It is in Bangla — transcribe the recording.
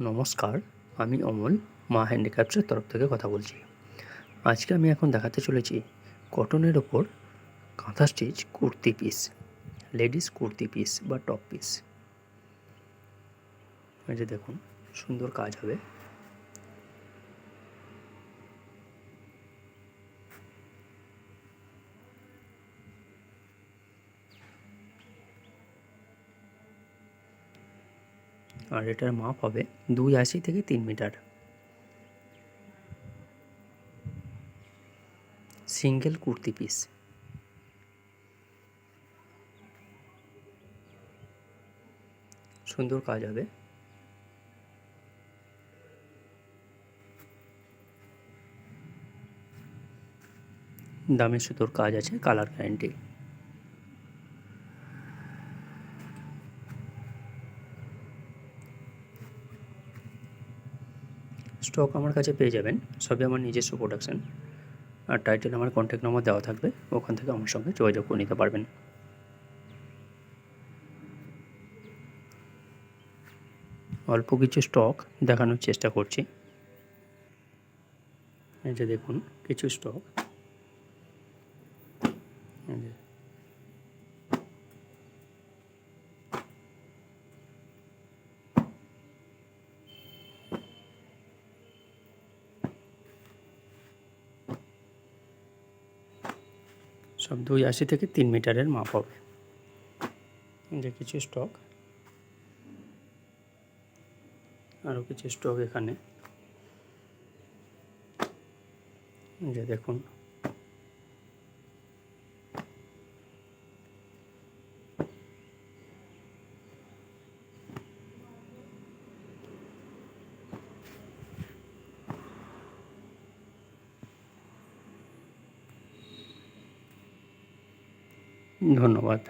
নমস্কার, আমি অমল মা হ্যান্ডিক্রাফটসের তরফ থেকে কথা বলছি। আজকে আমি এখন দেখাতে চলেছি কটনের ওপর কাঁথা stitch kurti piece, ladies kurti piece বা টপ পিস। এই যে দেখুন, সুন্দর কাজ হবে। আর এটার মাপ হবে 2.80 থেকে 3 মিটার। Single kurti piece. সুন্দর কাজ হবে। দামি সুতোর কাজ আছে, কালার গ্যারান্টি। স্টক আমার কাছে পেয়ে যাবেন, সবই আমার নিজস্ব প্রোডাকশান। আর টাইটেল আমার কন্ট্যাক্ট নাম্বার দেওয়া থাকবে, ওখান থেকে আমার সঙ্গে যোগাযোগ করে নিতে পারবেন। অল্প কিছু স্টক দেখানোর চেষ্টা করছি। এই যে দেখুন, কিছু স্টক। সব 2.80 থেকে 3 মিটারের মাপ হবে। যে কিছু স্টক, আরও কিছু স্টক এখানে। যে দেখুন, ধন্যবাদ।